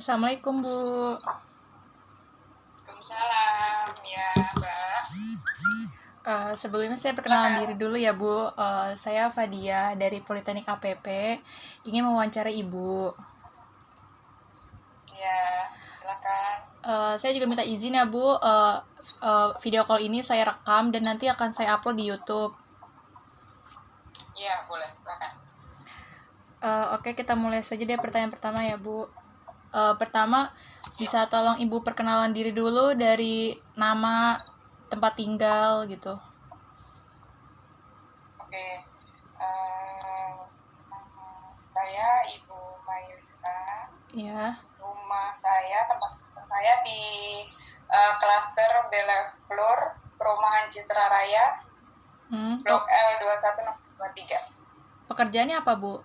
Assalamualaikum Bu. Waalaikumsalam ya Mbak. Sebelumnya saya perkenalan Silakan. diri dulu ya Bu. Saya Fadia dari Politeknik APP. Ingin mewawancara Ibu. Ya, silakan. Saya juga minta izin ya Bu. Video call ini saya rekam dan nanti akan saya upload di YouTube. Ya, boleh, silakan. Oke, kita mulai saja deh pertanyaan pertama ya Bu. Pertama, bisa tolong Ibu perkenalan diri dulu dari nama, tempat tinggal gitu. Oke. Nama saya Ibu Mailisa. Ya. Tempat saya di klaster Bella Flor, Perumahan Citra Raya, Blok L 2123. Pekerjaannya apa Bu?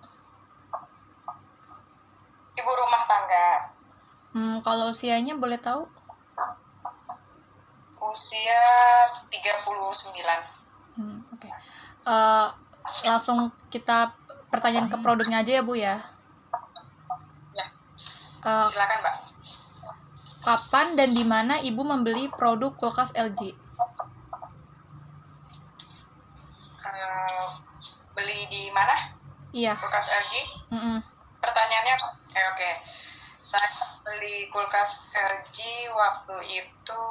Ibu rumah tangga. Kalau usianya boleh tahu? Usia 39. Oke. Langsung kita pertanyaan ke produknya aja ya Bu ya. Ya, Uh, silakan Mbak. Kapan dan di mana Ibu membeli produk kulkas LG? Beli di mana? Iya. Kulkas LG? Mm-mm. Pertanyaannya apa? Oke. Saya beli kulkas LG waktu itu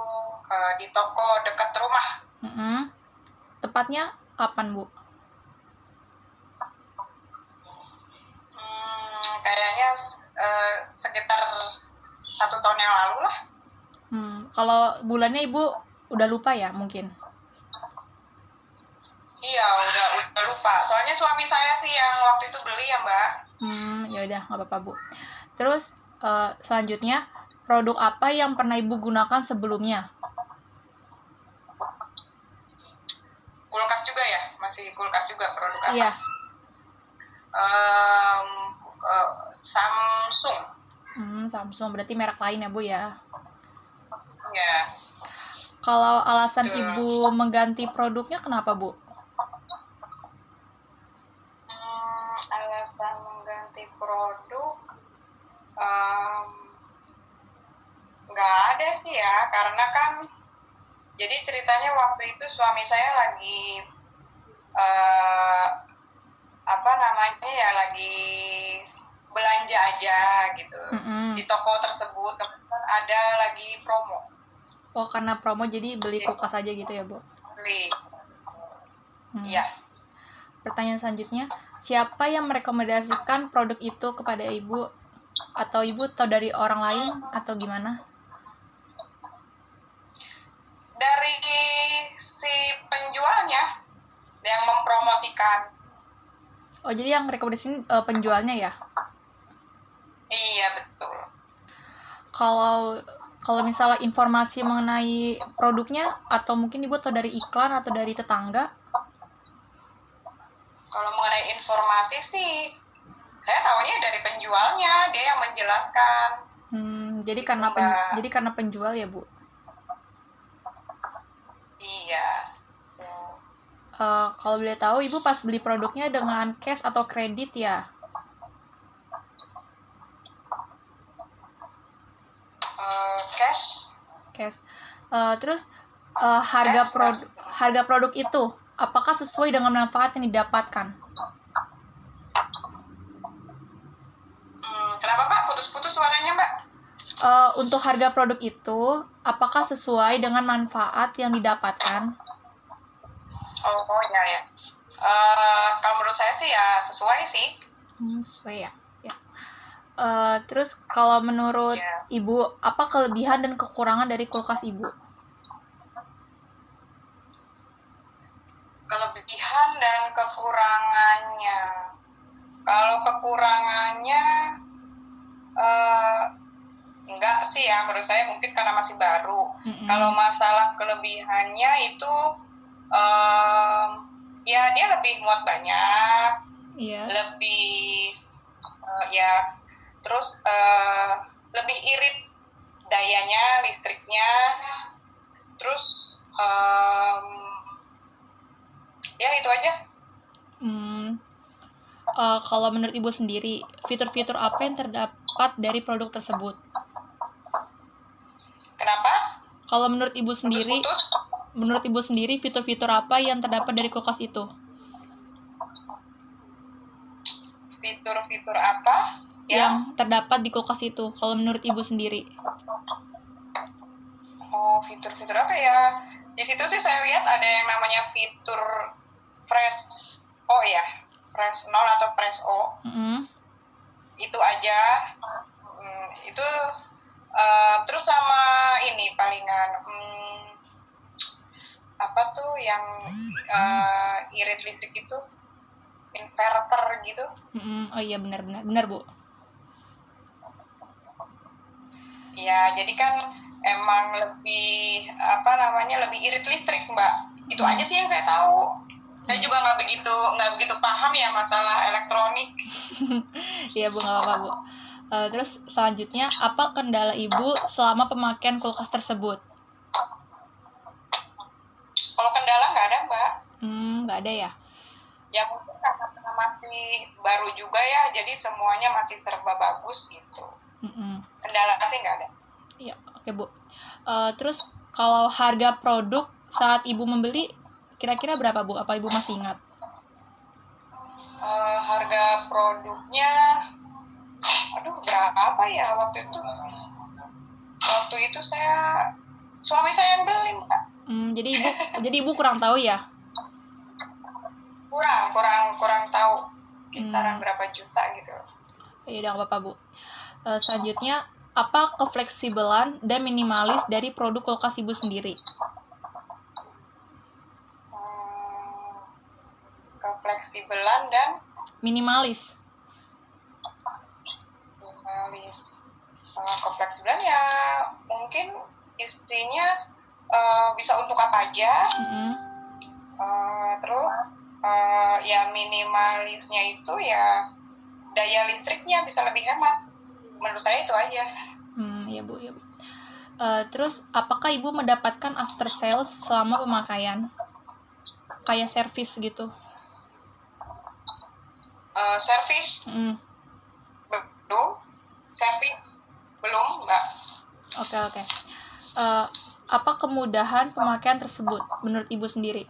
di toko dekat rumah. Tepatnya kapan Bu? Kayaknya sekitar 1 tahun yang lalu lah. Kalau bulannya Ibu udah lupa ya mungkin? Iya, udah lupa. Soalnya suami saya sih yang waktu itu beli ya Mbak. Ya udah, nggak apa-apa Bu. Terus selanjutnya, produk apa yang pernah Ibu gunakan sebelumnya? Kulkas juga ya? Masih kulkas juga produk apa? Iya. Samsung. Samsung, berarti merek lain ya Bu ya? Ya. Kalau alasan Ibu mengganti produknya kenapa Bu? Alasan mengganti produk nggak ada sih ya, karena kan jadi ceritanya waktu itu suami saya lagi lagi belanja aja gitu. Di toko tersebut kemudian ada lagi promo. Oh, karena promo jadi beli kulkas aja gitu ya Bu? Beli. Iya. Pertanyaan selanjutnya, siapa yang merekomendasikan produk itu kepada Ibu? Atau Ibu tahu dari orang lain atau gimana? Dari si penjualnya yang mempromosikan. Oh, jadi yang rekomendasiin penjualnya ya? Iya, betul. Kalau misalnya informasi mengenai produknya, atau mungkin Ibu tahu dari iklan atau dari tetangga? Kalau mengenai informasi sih, saya tahunya dari penjualnya, dia yang menjelaskan. Jadi karena penjual ya Bu? Iya. Kalau boleh tahu, Ibu pas beli produknya dengan cash atau kredit ya? Cash. Terus harga produk itu apakah sesuai dengan manfaat yang didapatkan? Kenapa Pak? Putus-putus suaranya Mbak? Untuk harga produk itu apakah sesuai dengan manfaat yang didapatkan? Oh ya. Kalau menurut saya sih ya sesuai sih. Sesuai ya. Terus kalau menurut Ibu, apa kelebihan dan kekurangan dari kulkas Ibu? Kelebihan dan kekurangannya. Kalau kekurangannya enggak sih ya, menurut saya mungkin karena masih baru. Kalau masalah kelebihannya itu ya dia lebih muat banyak, lebih terus lebih irit dayanya, listriknya, terus ya itu aja. kalau menurut Ibu sendiri, fitur-fitur apa yang terdapat dari produk tersebut? Kenapa? Kalau menurut Ibu sendiri, Putus-putus. fitur-fitur apa yang terdapat dari kulkas itu? Fitur-fitur apa Yang terdapat di kulkas itu, kalau menurut Ibu sendiri. fitur-fitur apa ya? Di situ sih saya lihat ada yang namanya fitur Fresh O ya, Fresh Nol atau Fresh O. Mm-mm. Itu aja. Itu terus sama ini palingan apa tuh yang irit listrik itu, inverter gitu. Oh iya, benar Bu. Ya, jadi kan emang lebih lebih irit listrik, Mbak. Itu aja sih yang saya tahu. Saya juga nggak begitu paham ya masalah elektronik. Iya Bu, nggak apa-apa Bu. Terus selanjutnya, apa kendala Ibu selama pemakaian kulkas tersebut? Kalau kendala nggak ada, Mbak. Nggak ada ya? Ya mungkin karena masih baru juga ya, jadi semuanya masih serba bagus gitu. Kendala sih nggak ada. Iya, oke Bu. Terus kalau harga produk saat Ibu membeli, kira-kira berapa Bu? Apa Ibu masih ingat? Harga produknya, berapa ya waktu itu? Waktu itu suami saya yang beli, Mbak. Jadi Ibu kurang tahu ya? Kurang tahu kisaran berapa juta gitu. Iya, nggak apa-apa Bu. Selanjutnya, apa kefleksibelan dan minimalis dari produk kulkas Ibu sendiri? Kefleksibelan dan Minimalis. Kefleksibelan ya mungkin isinya bisa untuk apa aja. Terus ya minimalisnya itu ya daya listriknya bisa lebih hemat. Menurut saya itu aja. Ya Bu. Terus apakah Ibu mendapatkan after sales selama pemakaian? Kayak servis gitu? Servis? Belum. Servis? Belum, Mbak. Oke. Apa kemudahan pemakaian tersebut menurut Ibu sendiri?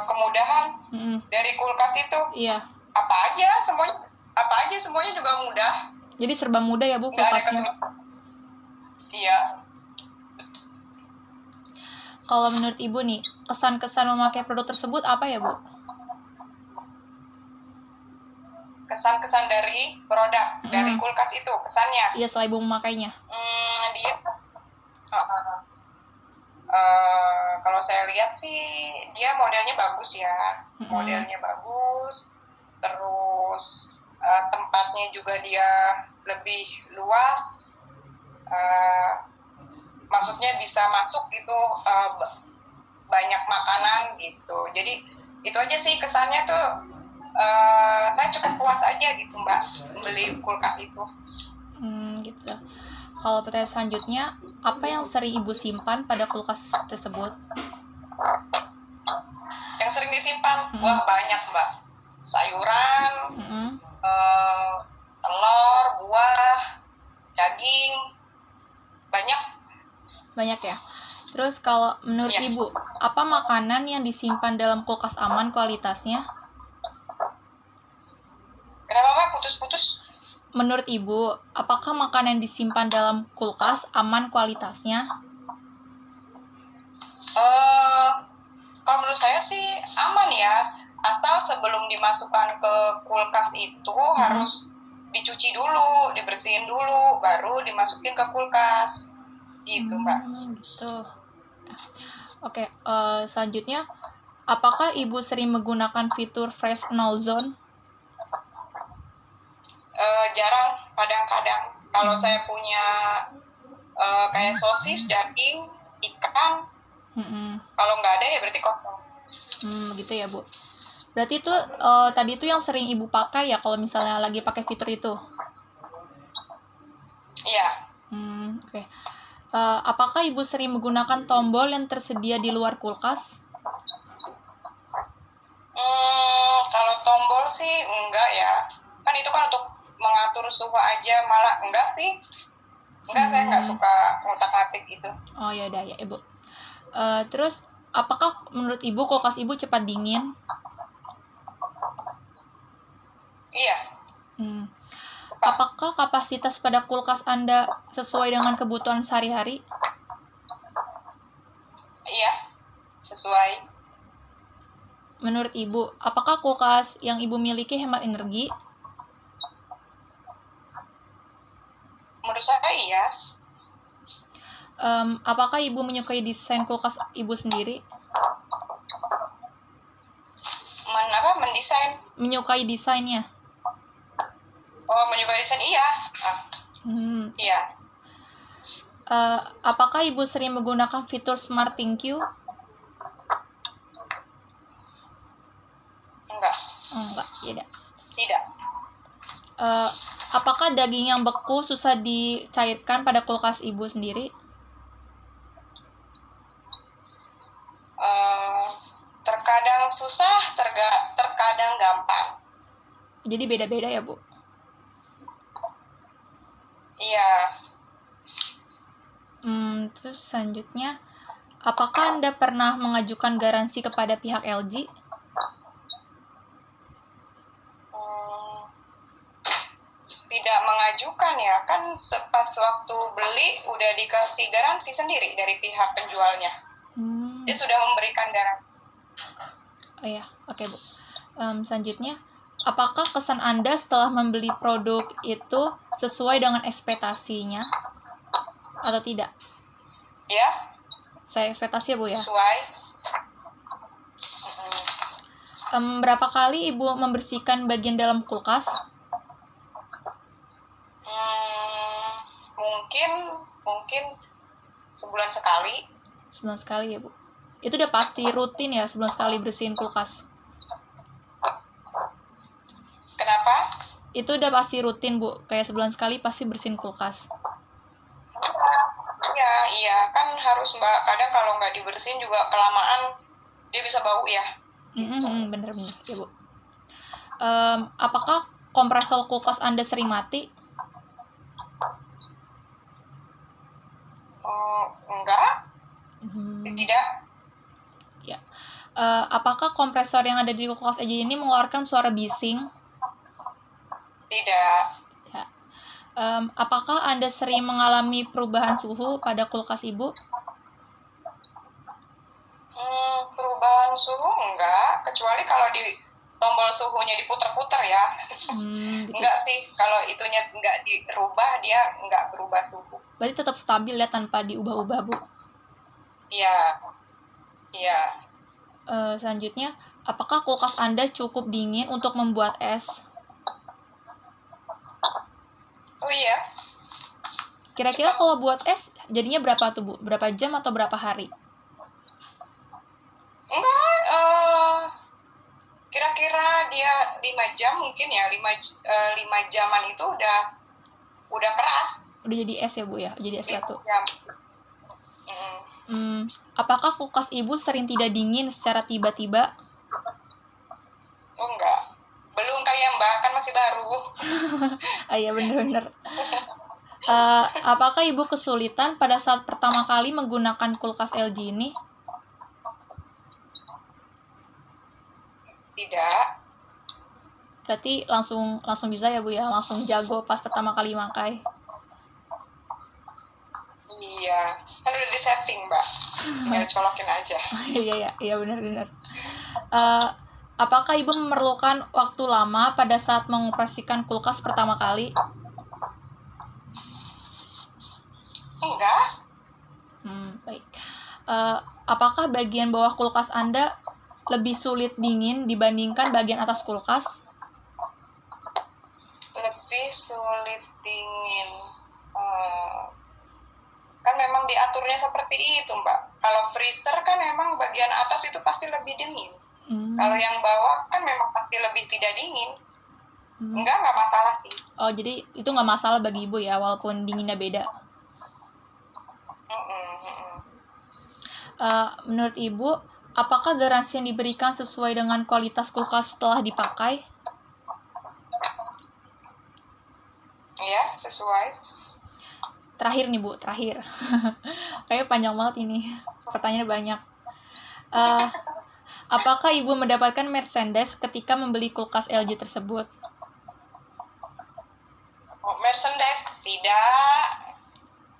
Kemudahan dari kulkas itu? Iya. Apa aja semuanya juga mudah. Jadi serba mudah ya Bu kulkasnya? Iya. Kalau menurut Ibu nih, kesan-kesan memakai produk tersebut apa ya Bu? Kesan-kesan dari produk, dari kulkas itu, kesannya? Iya, setelah Ibu memakainya. Dia kalau saya lihat sih dia modelnya bagus ya. Modelnya bagus, terus tempatnya juga dia lebih luas, maksudnya bisa masuk gitu banyak makanan gitu. Jadi itu aja sih kesannya tuh, saya cukup puas aja gitu Mbak beli kulkas itu. Gitu. Kalau pertanyaan selanjutnya, apa yang sering Ibu simpan pada kulkas tersebut? Yang sering disimpan? Wah, banyak Mbak. Sayuran, telur, buah, daging, banyak ya. Terus kalau menurut Ibu, apa makanan yang disimpan dalam kulkas aman kualitasnya? Kenapa Mbak putus-putus? Menurut Ibu, apakah makanan yang disimpan dalam kulkas aman kualitasnya? Kalau menurut saya sih aman ya, asal sebelum dimasukkan ke kulkas itu harus dicuci dulu, dibersihin dulu, baru dimasukin ke kulkas. Gitu, Mbak. Gitu. Oke, selanjutnya, apakah Ibu sering menggunakan fitur Fresh Null Zone? Jarang, kadang-kadang. Kalau saya punya kayak sosis, daging, ikan, kalau nggak ada ya berarti kosong. Gitu ya Bu. Berarti itu tadi itu yang sering Ibu pakai ya kalau misalnya lagi pakai fitur itu? Iya. Oke. Apakah Ibu sering menggunakan tombol yang tersedia di luar kulkas? Kalau tombol sih enggak ya. Kan itu kan untuk mengatur suhu aja, malah enggak sih. Enggak, saya enggak suka ngotak-atik itu. Oh ya udah ya Ibu. Terus apakah menurut Ibu kulkas Ibu cepat dingin? Iya, cepat. Apakah kapasitas pada kulkas Anda sesuai dengan kebutuhan sehari-hari? Iya, sesuai. Menurut Ibu, apakah kulkas yang Ibu miliki hemat energi? Menurut saya iya. Apakah Ibu menyukai desain kulkas Ibu sendiri? Mendesain? Menyukai desainnya? Oh, menyukai desain, iya. Iya. Apakah Ibu sering menggunakan fitur Smart Thank You? Enggak, tidak. Tidak. Apakah daging yang beku susah dicairkan pada kulkas Ibu sendiri? Terkadang susah, terkadang gampang. Jadi beda-beda ya, Bu? Iya. Terus selanjutnya, apakah Anda pernah mengajukan garansi kepada pihak LG? Tidak mengajukan ya, kan pas waktu beli udah dikasih garansi sendiri dari pihak penjualnya. Dia sudah memberikan garansi. Oh ya, oke Bu. Selanjutnya, apakah kesan Anda setelah membeli produk itu sesuai dengan ekspektasinya atau tidak? Ya. Saya ekspektasi ya Bu ya. Sesuai. Berapa kali Ibu membersihkan bagian dalam kulkas? Mungkin sebulan sekali. Sebulan sekali ya Bu. Itu udah pasti rutin ya, sebulan sekali bersihin kulkas. Kenapa? Itu udah pasti rutin Bu, kayak sebulan sekali pasti bersihin kulkas. Iya, kan harus Mbak. Kadang kalau nggak dibersihin juga kelamaan dia bisa bau ya. Bener ya Bu. Apakah kompresor kulkas Anda sering mati? Enggak. Tidak. Ya. Apakah kompresor yang ada di kulkas aja ini mengeluarkan suara bising? Tidak. Ya. Apakah Anda sering mengalami perubahan suhu pada kulkas Ibu? Perubahan suhu enggak, kecuali kalau di tombol suhunya diputar-putar ya. Gitu. Enggak sih, kalau itunya enggak dirubah, dia enggak berubah suhu. Berarti tetap stabil ya tanpa diubah-ubah Bu? Iya. Selanjutnya, apakah kulkas Anda cukup dingin untuk membuat es? Oh iya. Kira-kira kalau buat es, jadinya berapa tuh Bu? Berapa jam atau berapa hari? Enggak, kira-kira dia 5 jam mungkin ya, 5 jaman itu udah keras. Udah jadi es ya Bu ya? Jadi es batu. Apakah kulkas Ibu sering tidak dingin secara tiba-tiba? Oh enggak. Belum kayak Mbak, kan masih baru. Iya bener-bener. Apakah Ibu kesulitan pada saat pertama kali menggunakan kulkas LG ini? Tidak. Berarti langsung bisa ya Bu ya? Langsung jago pas pertama kali makai? Iya, kan udah di-setting Mbak. Tinggal colokin aja. Iya benar-benar. Apakah Ibu memerlukan waktu lama pada saat mengoperasikan kulkas pertama kali? Enggak. Baik. Apakah bagian bawah kulkas Anda lebih sulit dingin dibandingkan bagian atas kulkas? Lebih sulit dingin. Kan memang diaturnya seperti itu Mbak. Kalau freezer kan memang bagian atas itu pasti lebih dingin. Kalau yang bawah kan memang pasti lebih tidak dingin. Enggak masalah sih. Oh, jadi itu nggak masalah bagi Ibu ya, walaupun dinginnya beda. Menurut Ibu, Apakah garansi yang diberikan sesuai dengan kualitas kulkas setelah dipakai? Iya, sesuai. Terakhir nih Bu, terakhir. Kayaknya panjang banget ini. Pertanyaannya banyak. Eh, apakah Ibu mendapatkan merchandise ketika membeli kulkas LG tersebut? Oh, merchandise tidak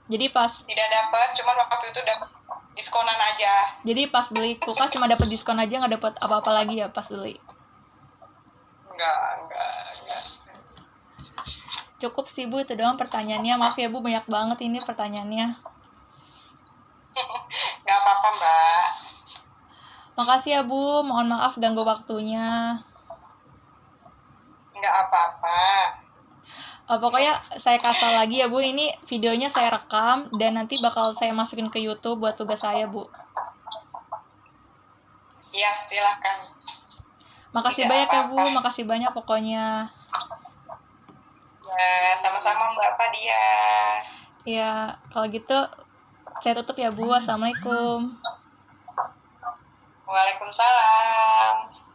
Jadi dapat, cuman waktu itu dapat diskonan aja. pas beli kulkas cuma dapat diskon aja, nggak dapat apa-apa lagi ya pas beli? Enggak. Cukup sih Bu, itu doang pertanyaannya. Maaf ya Bu, banyak banget ini pertanyaannya. Nggak apa-apa, Mbak. Makasih ya Bu, mohon maaf ganggu waktunya. Nggak apa-apa. Pokoknya saya kasih tau lagi ya Bu, ini videonya saya rekam dan nanti bakal saya masukin ke YouTube buat tugas saya Bu. Iya, silahkan. Makasih Tidak banyak ya Bu, apa-apa. makasih banyak pokoknya. Ya, sama-sama Mbak Fadia. Ya, kalau gitu saya tutup ya Bu. Assalamualaikum. Waalaikumsalam.